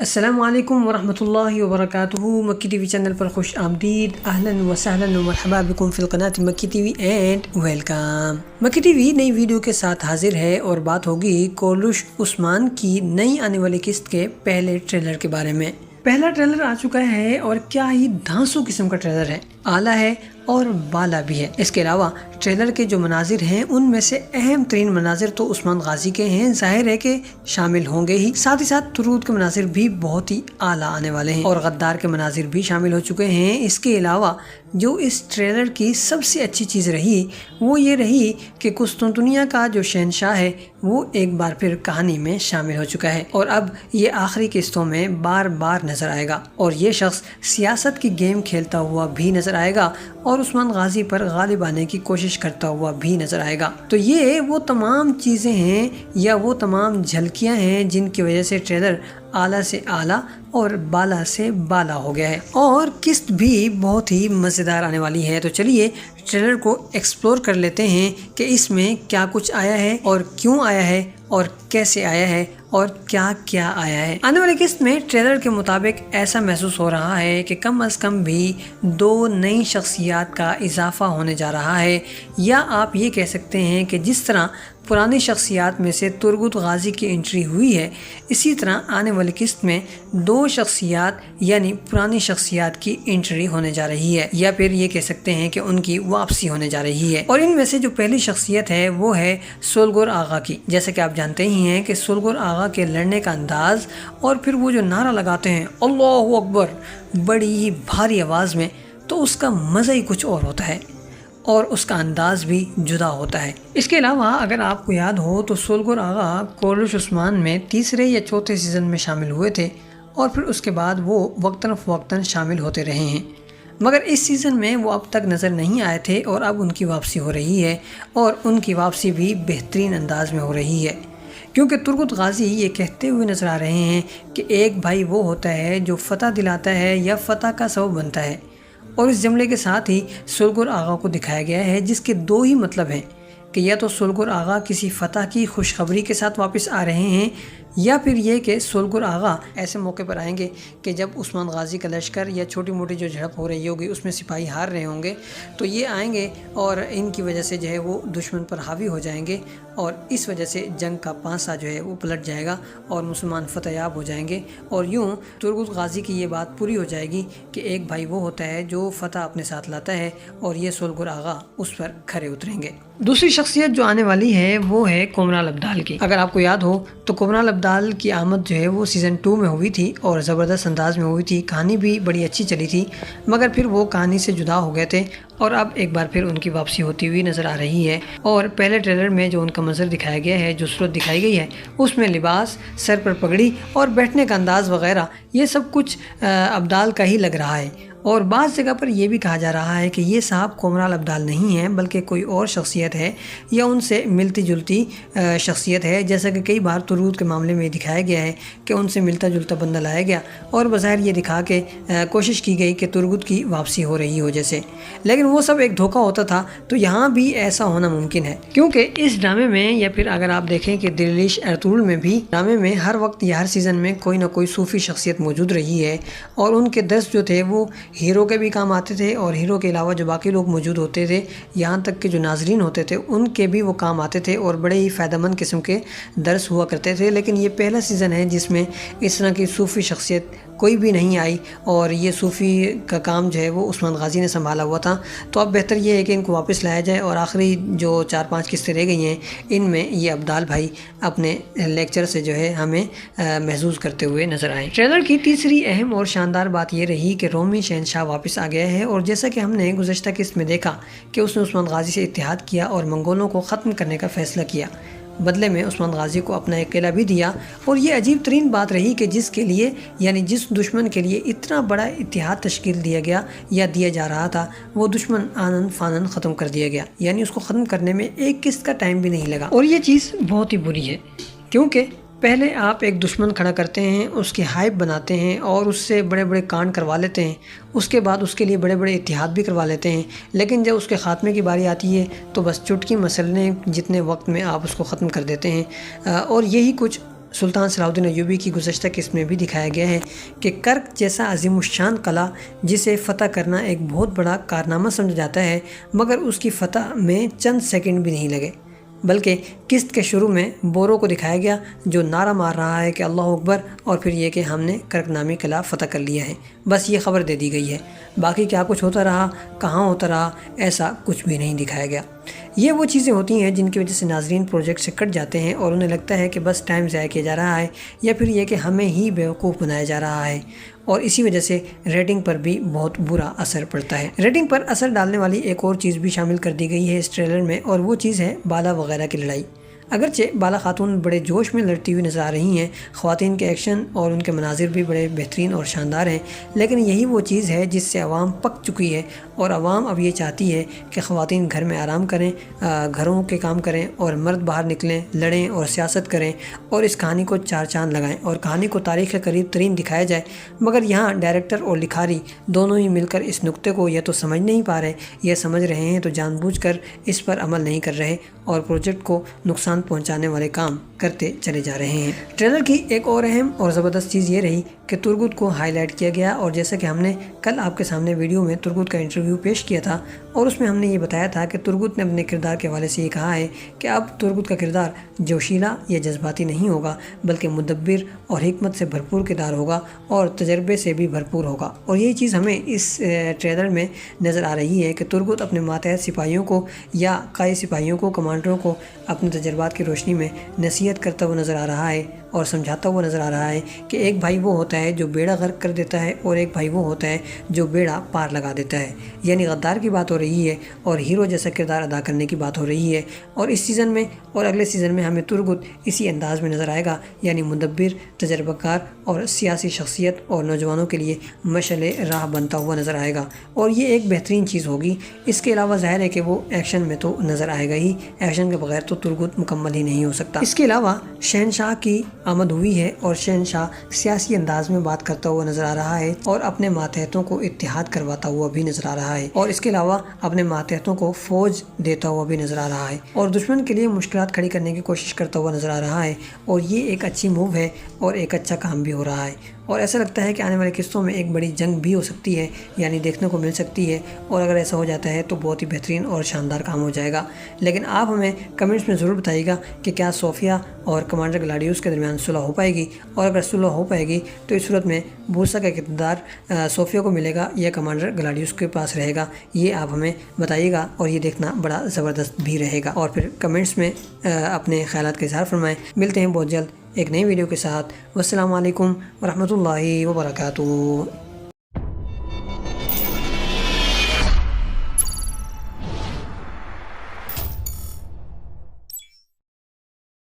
السلام علیکم ورحمۃ اللہ وبرکاتہ۔ مکی ٹی وی چینل پر خوش آمدید، اہلاً و سہلاً و مرحبا بکم فی القناۃ مکی ٹی وی اینڈ ویلکم۔ مکی ٹی وی نئی ویڈیو کے ساتھ حاضر ہے اور بات ہوگی کورلش عثمان کی نئی آنے والی قسط کے پہلے ٹریلر کے بارے میں۔ پہلا ٹریلر آ چکا ہے اور کیا ہی دھانسو قسم کا ٹریلر ہے، اعلیٰ ہے اور بالا بھی ہے۔ اس کے علاوہ ٹریلر کے جو مناظر ہیں ان میں سے اہم ترین مناظر تو عثمان غازی کے ہیں، ظاہر ہے کہ شامل ہوں گے ہی، ساتھ ہی ساتھ ترود کے مناظر بھی بہت ہی اعلیٰ آنے والے ہیں اور غدار کے مناظر بھی شامل ہو چکے ہیں۔ اس کے علاوہ جو اس ٹریلر کی سب سے اچھی چیز رہی وہ یہ رہی کہ قسطنطنیہ کا جو شہنشاہ ہے وہ ایک بار پھر کہانی میں شامل ہو چکا ہے اور اب یہ آخری قسطوں میں بار بار نظر آئے گا اور یہ شخص سیاست کی گیم کھیلتا ہوا بھی نظر آئے گا اور عثمان غازی پر غالب آنے کی کوشش کرتا ہوا بھی نظر آئے گا۔ تو یہ وہ تمام چیزیں ہیں یا وہ تمام جھلکیاں ہیں جن کی وجہ سے ٹریلر اعلیٰ سے اعلیٰ اور بالا سے بالا ہو گیا ہے اور قسط بھی بہت ہی مزیدار آنے والی ہے۔ تو چلیے ٹریلر کو ایکسپلور کر لیتے ہیں کہ اس میں کیا کچھ آیا ہے اور کیوں آیا ہے اور کیسے آیا ہے اور کیا کیا آیا ہے۔ آنے والی قسط میں ٹریلر کے مطابق ایسا محسوس ہو رہا ہے کہ کم از کم بھی 2 نئی شخصیات کا اضافہ ہونے جا رہا ہے، یا آپ یہ کہہ سکتے ہیں کہ جس طرح پرانی شخصیات میں سے ترگت غازی کی انٹری ہوئی ہے، اسی طرح آنے والی قسط میں 2 شخصیات یعنی پرانی شخصیات کی انٹری ہونے جا رہی ہے، یا پھر یہ کہہ سکتے ہیں کہ ان کی واپسی ہونے جا رہی ہے۔ اور ان میں سے جو پہلی شخصیت ہے وہ ہے سولگور آغا کی۔ جیسا کہ آپ جانتے ہی ہیں کہ سولگور آغا کے لڑنے کا انداز اور پھر وہ جو نعرہ لگاتے ہیں اللہ اکبر بڑی ہی بھاری آواز میں، تو اس کا مزہ ہی کچھ اور ہوتا ہے اور اس کا انداز بھی جدا ہوتا ہے۔ اس کے علاوہ اگر آپ کو یاد ہو تو سولگور آغا کورلش عثمان میں 3 یا 4 سیزن میں شامل ہوئے تھے اور پھر اس کے بعد وہ وقتاً فوقتاً شامل ہوتے رہے ہیں، مگر اس سیزن میں وہ اب تک نظر نہیں آئے تھے اور اب ان کی واپسی ہو رہی ہے اور ان کی واپسی بھی بہترین انداز میں ہو رہی ہے، کیونکہ ترگت غازی یہ کہتے ہوئے نظر آ رہے ہیں کہ ایک بھائی وہ ہوتا ہے جو فتح دلاتا ہے یا فتح کا سبب بنتا ہے، اور اس جملے کے ساتھ ہی سولگور آغا کو دکھایا گیا ہے جس کے 2 ہی مطلب ہیں کہ یا تو سولگور آغا کسی فتح کی خوشخبری کے ساتھ واپس آ رہے ہیں، یا پھر یہ کہ سولگور آغا ایسے موقع پر آئیں گے کہ جب عثمان غازی کا لشکر یا چھوٹی موٹی جو جھڑپ ہو رہی ہوگی اس میں سپاہی ہار رہے ہوں گے، تو یہ آئیں گے اور ان کی وجہ سے جو ہے وہ دشمن پر حاوی ہو جائیں گے اور اس وجہ سے جنگ کا پانسا جو ہے وہ پلٹ جائے گا اور مسلمان فتح یاب ہو جائیں گے، اور یوں ترگت غازی کی یہ بات پوری ہو جائے گی کہ ایک بھائی وہ ہوتا ہے جو فتح اپنے ساتھ لاتا ہے اور یہ سولگور آغا اس پر کھرے اتریں گے۔ دوسری شخصیت جو آنے والی ہے وہ ہے کومرال ابدال کی۔ اگر آپ کو یاد ہو تو کومرال ابدال کی آمد جو ہے وہ سیزن 2 میں ہوئی تھی اور زبردست انداز میں ہوئی تھی، کہانی بھی بڑی اچھی چلی تھی، مگر پھر وہ کہانی سے جدا ہو گئے تھے اور اب ایک بار پھر ان کی واپسی ہوتی ہوئی نظر آ رہی ہے۔ اور پہلے ٹریلر میں جو ان کا منظر دکھایا گیا ہے، جو صورت دکھائی گئی ہے، اس میں لباس، سر پر پگڑی اور بیٹھنے کا انداز وغیرہ یہ سب کچھ ابدال کا ہی لگ رہا ہے، اور بعض جگہ پر یہ بھی کہا جا رہا ہے کہ یہ صاحب کومرال ابدال نہیں ہیں بلکہ کوئی اور شخصیت ہے یا ان سے ملتی جلتی شخصیت ہے، جیسا کہ کئی بار ترود کے معاملے میں دکھایا گیا ہے کہ ان سے ملتا جلتا بندہ لایا گیا اور بظاہر یہ دکھا کے کوشش کی گئی کہ ترگت کی واپسی ہو رہی ہو جیسے، لیکن وہ سب ایک دھوکہ ہوتا تھا۔ تو یہاں بھی ایسا ہونا ممکن ہے کیونکہ اس ڈرامے میں، یا پھر اگر آپ دیکھیں کہ دلریش ارطغرل میں بھی ڈرامے میں ہر وقت یا ہر سیزن میں کوئی نہ کوئی صوفی شخصیت موجود رہی ہے، اور ان کے درس جو تھے وہ ہیرو کے بھی کام آتے تھے اور ہیرو کے علاوہ جو باقی لوگ موجود ہوتے تھے، یہاں تک کہ جو ناظرین ہوتے تھے ان کے بھی وہ کام آتے تھے اور بڑے ہی فائدہ مند قسم کے درس ہوا کرتے تھے۔ لیکن یہ پہلا سیزن ہے جس میں اس طرح کی صوفی شخصیت کوئی بھی نہیں آئی اور یہ صوفی کا کام جو ہے وہ عثمان غازی نے سنبھالا ہوا تھا۔ تو اب بہتر یہ ہے کہ ان کو واپس لایا جائے اور آخری جو 4-5 قسطیں رہ گئی ہیں ان میں یہ ابدال بھائی اپنے لیکچر سے جو ہے ہمیں محظوظ کرتے ہوئے نظر آئیں۔ ٹریلر کی تیسری اہم اور شاندار بات یہ رہی کہ رومی شہنشاہ واپس آ گیا ہے، اور جیسا کہ ہم نے گزشتہ قسط میں دیکھا کہ اس نے عثمان غازی سے اتحاد کیا اور منگولوں کو ختم کرنے کا فیصلہ کیا، بدلے میں عثمان غازی کو اپنا ایک قلعہ بھی دیا، اور یہ عجیب ترین بات رہی کہ جس کے لیے یعنی جس دشمن کے لیے اتنا بڑا اتحاد تشکیل دیا گیا یا دیا جا رہا تھا، وہ دشمن آنن فانن ختم کر دیا گیا، یعنی اس کو ختم کرنے میں ایک قسط کا ٹائم بھی نہیں لگا، اور یہ چیز بہت ہی بری ہے کیونکہ پہلے آپ ایک دشمن کھڑا کرتے ہیں، اس کی ہائپ بناتے ہیں اور اس سے بڑے بڑے کانڈ کروا لیتے ہیں، اس کے بعد اس کے لیے بڑے بڑے اتحاد بھی کروا لیتے ہیں، لیکن جب اس کے خاتمے کی باری آتی ہے تو بس چٹکی مسلنے جتنے وقت میں آپ اس کو ختم کر دیتے ہیں، اور یہی کچھ سلطان صلاح الدین ایوبی کی گزشتہ قسط میں بھی دکھایا گیا ہے کہ کرک جیسا عظیم الشان قلعہ جسے فتح کرنا ایک بہت بڑا کارنامہ سمجھا جاتا ہے، مگر اس کی فتح میں چند سیکنڈ بھی نہیں لگے، بلکہ قسط کے شروع میں بورو کو دکھایا گیا جو نعرہ مار رہا ہے کہ اللہ اکبر، اور پھر یہ کہ ہم نے کرک نامی قلعہ فتح کر لیا ہے، بس یہ خبر دے دی گئی ہے۔ باقی کیا کچھ ہوتا رہا، کہاں ہوتا رہا، ایسا کچھ بھی نہیں دکھایا گیا۔ یہ وہ چیزیں ہوتی ہیں جن کی وجہ سے ناظرین پروجیکٹ سے کٹ جاتے ہیں اور انہیں لگتا ہے کہ بس ٹائم ضائع کیا جا رہا ہے، یا پھر یہ کہ ہمیں ہی بیوقوف بنایا جا رہا ہے، اور اسی وجہ سے ریٹنگ پر بھی بہت برا اثر پڑتا ہے۔ ریٹنگ پر اثر ڈالنے والی ایک اور چیز بھی شامل کر دی گئی ہے اس ٹریلر میں، اور وہ چیز ہے بالا وغیرہ کی لڑائی۔ اگرچہ بالا خاتون بڑے جوش میں لڑتی ہوئی نظر آ رہی ہیں، خواتین کے ایکشن اور ان کے مناظر بھی بڑے بہترین اور شاندار ہیں، لیکن یہی وہ چیز ہے جس سے عوام پک چکی ہے، اور عوام اب یہ چاہتی ہے کہ خواتین گھر میں آرام کریں، گھروں کے کام کریں، اور مرد باہر نکلیں، لڑیں اور سیاست کریں، اور اس کہانی کو چار چاند لگائیں اور کہانی کو تاریخ کے قریب ترین دکھایا جائے۔ مگر یہاں ڈائریکٹر اور لکھاری دونوں ہی مل کر اس نقطے کو یا تو سمجھ نہیں پا رہے، یا سمجھ رہے ہیں تو جان بوجھ کر اس پر عمل نہیں کر رہے، اور پروجیکٹ کو نقصان پہنچانے والے کام کرتے چلے جا رہے ہیں۔ ٹریلر کی ایک اور اہم اور زبردست چیز یہ رہی کہ ترگت کو ہائی لائٹ کیا گیا، اور جیسا کہ ہم نے کل آپ کے سامنے ویڈیو میں ترگت کا انٹرویو پیش کیا تھا، اور اس میں ہم نے یہ بتایا تھا کہ ترگت نے اپنے کردار کے حوالے سے یہ کہا ہے کہ اب ترگت کا کردار جوشیلا یا جذباتی نہیں ہوگا، بلکہ مدبر اور حکمت سے بھرپور کردار ہوگا، اور تجربے سے بھی بھرپور ہوگا۔ اور یہی چیز ہمیں اس ٹریلر میں نظر آ رہی ہے کہ ترگت اپنے ماتحت سپاہیوں کو یا قائد سپاہیوں کو، کمانڈروں کو اپنے تجربات کی روشنی میں نصیحت کرتا ہوا نظر آ رہا ہے، اور سمجھاتا ہوا نظر آ رہا ہے کہ ایک بھائی وہ ہوتا ہے جو بیڑا غرق کر دیتا ہے، اور ایک بھائی وہ ہوتا ہے جو بیڑا پار لگا دیتا ہے۔ یعنی غدار کی بات ہو رہی ہے، اور ہیرو جیسا کردار ادا کرنے کی بات ہو رہی ہے، اور اس سیزن میں اور اگلے سیزن میں ہمیں ترگت اسی انداز میں نظر آئے گا، یعنی مدبر، تجربہ کار اور سیاسی شخصیت، اور نوجوانوں کے لیے مشعل راہ بنتا ہوا نظر آئے گا، اور یہ ایک بہترین چیز ہوگی۔ اس کے علاوہ ظاہر ہے کہ وہ ایکشن میں تو نظر آئے گا ہی، ایکشن کے بغیر تو ترگت مکمل ہی نہیں ہو سکتا۔ اس کے علاوہ شہنشاہ کی آمد ہوئی ہے، اور شہنشاہ سیاسی انداز میں بات کرتا ہوا نظر آ رہا ہے، اور اپنے ماتحتوں کو اتحاد کرواتا ہوا بھی نظر آ رہا ہے، اور اس کے علاوہ اپنے ماتحتوں کو فوج دیتا ہوا بھی نظر آ رہا ہے، اور دشمن کے لیے مشکلات کھڑی کرنے کی کوشش کرتا ہوا نظر آ رہا ہے، اور یہ ایک اچھی موو ہے، اور ایک اچھا کام بھی ہو رہا ہے، اور ایسا لگتا ہے کہ آنے والی قسطوں میں ایک بڑی جنگ بھی ہو سکتی ہے، یعنی دیکھنے کو مل سکتی ہے، اور اگر ایسا ہو جاتا ہے تو بہت ہی بہترین اور شاندار کام ہو جائے گا۔ لیکن آپ ہمیں کمنٹس میں ضرور بتائیے گا کہ کیا صوفیہ اور کمانڈر گلاڈیوس کے درمیان صلح ہو پائے گی، اور اگر صلح ہو پائے گی تو اس صورت میں بورسا کا اقتدار صوفیہ کو ملے گا یا کمانڈر گلاڈیوس کے پاس رہے گا، یہ آپ ہمیں بتائیے گا، اور یہ دیکھنا بڑا زبردست بھی رہے گا۔ اور پھر کمنٹس میں اپنے خیالات کا اظہار فرمائیں۔ ملتے ہیں بہت جلد ایک نئی ویڈیو کے ساتھ۔ والسلام علیکم ورحمۃ اللہ وبرکاتہ۔